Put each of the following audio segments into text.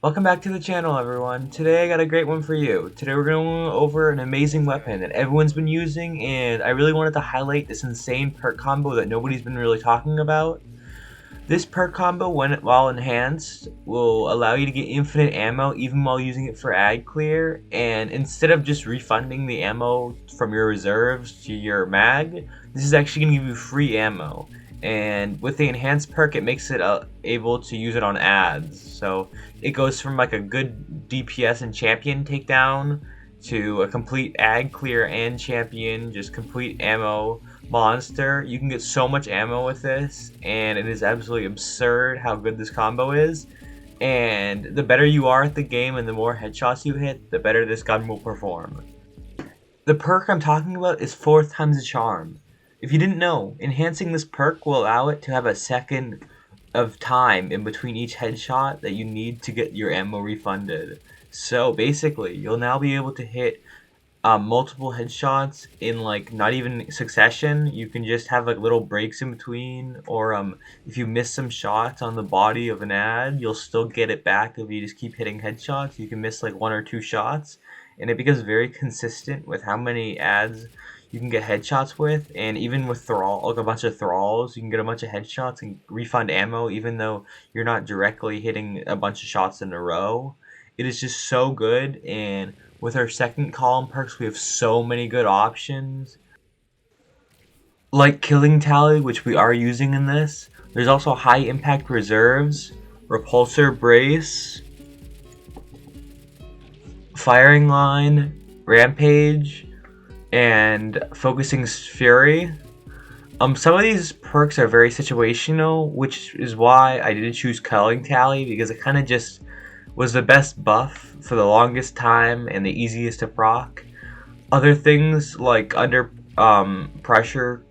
Welcome back to the channel, everyone. Today I got a great one for you. Today we're going over an amazing weapon that everyone's been using, and I really wanted to highlight this insane perk combo that nobody's been really talking about. This perk combo, while enhanced, will allow you to get infinite ammo even while using it for ad clear, and instead of just refunding the ammo from your reserves to your mag, this is actually going to give you free ammo. And with the enhanced perk, it makes it able to use it on ads. So it goes from like a good DPS and champion takedown to a complete ad clear and champion, just complete ammo monster. You can get so much ammo with this, and it is absolutely absurd how good this combo is. And the better you are at the game and the more headshots you hit, the better this gun will perform. The perk I'm talking about is 4th times the charm. If you didn't know, enhancing this perk will allow it to have a second of time in between each headshot that you need to get your ammo refunded. So basically, you'll now be able to hit multiple headshots in like not even succession. You can just have like little breaks in between, or if you miss some shots on the body of an ad, you'll still get it back if you just keep hitting headshots. You can miss like 1 or 2 shots, and it becomes very consistent with how many ads you can get headshots with. And even with like a bunch of thralls, you can get a bunch of headshots and refund ammo even though you're not directly hitting a bunch of shots in a row. It is just so good. And with our second column perks, we have so many good options, like Killing Tally, which we are using in this. There's also High Impact Reserves, Repulsor Brace, Firing Line, Rampage, and Focusing Fury. Some of these perks are very situational, which is why I didn't choose Killing Tally, because it kind of just was the best buff for the longest time and the easiest to proc. Other things like under pressure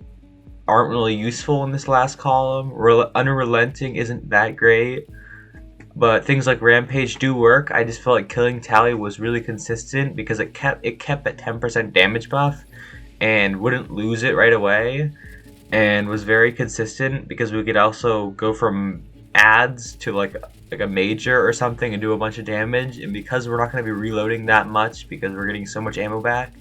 aren't really useful in this last column. Unrelenting isn't that great, but things like Rampage do work. I just felt like Killing Tally was really consistent because it kept that 10% damage buff and wouldn't lose it right away, and was very consistent because we could also go from ads to like a major or something and do a bunch of damage. And because we're not going to be reloading that much because we're getting so much ammo back,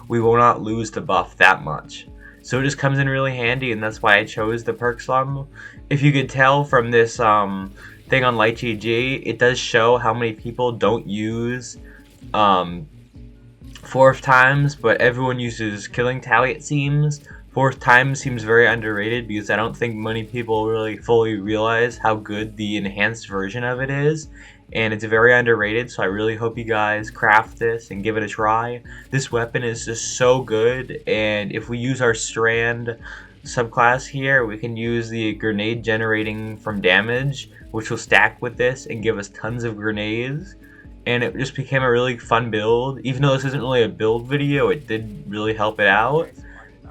we will not lose the buff that much. So it just comes in really handy, and that's why I chose the perk slum. If you could tell from this thing on LightGG, it does show how many people don't use 4th times, but everyone uses Killing Tally, it seems. 4th time seems very underrated because I don't think many people really fully realize how good the enhanced version of it is, and it's very underrated. So I really hope you guys craft this and give it a try. This weapon is just so good, and if we use our strand subclass here, we can use the grenade generating from damage, which will stack with this and give us tons of grenades. And it just became a really fun build. Even though this isn't really a build video, it did really help it out.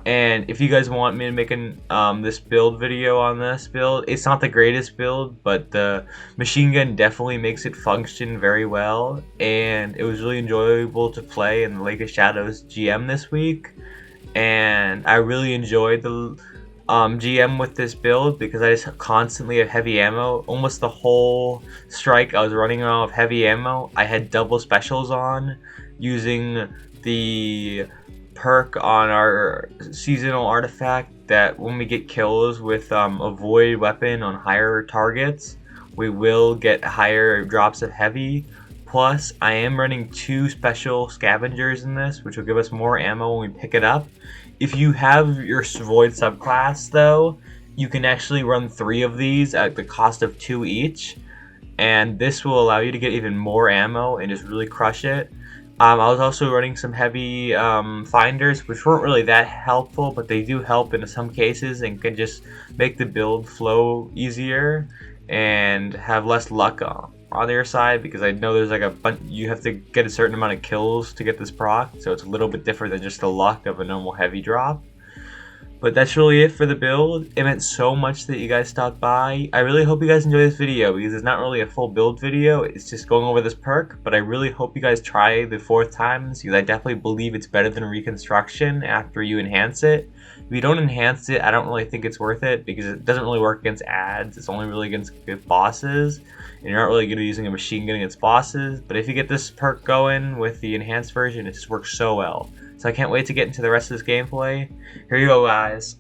And if you guys want me to make this build video on this build, it's not the greatest build, but the machine gun definitely makes it function very well. And it was really enjoyable to play in the Lake of Shadows GM this week. And I really enjoyed the GM with this build because I just constantly have heavy ammo. Almost the whole strike I was running out of heavy ammo. I had double specials on using the perk on our seasonal artifact that when we get kills with a void weapon on higher targets, we will get higher drops of heavy. Plus, I am running 2 special scavengers in this, which will give us more ammo when we pick it up. If you have your void subclass, though, you can actually run 3 of these at the cost of 2 each, and this will allow you to get even more ammo and just really crush it. I was also running some heavy finders, which weren't really that helpful, but they do help in some cases and can just make the build flow easier and have less luck on your side, because I know there's like a bunch, you have to get a certain amount of kills to get this proc, so it's a little bit different than just the luck of a normal heavy drop. But that's really it for the build. It meant so much that you guys stopped by. I really hope you guys enjoy this video because it's not really a full build video. It's just going over this perk, but I really hope you guys try the 4th times because I definitely believe it's better than reconstruction after you enhance it. If you don't enhance it, I don't really think it's worth it because it doesn't really work against ads. It's only really against good bosses, and you're not really good at using a machine gun against bosses. But if you get this perk going with the enhanced version, it just works so well. So I can't wait to get into the rest of this gameplay. Here you go, guys.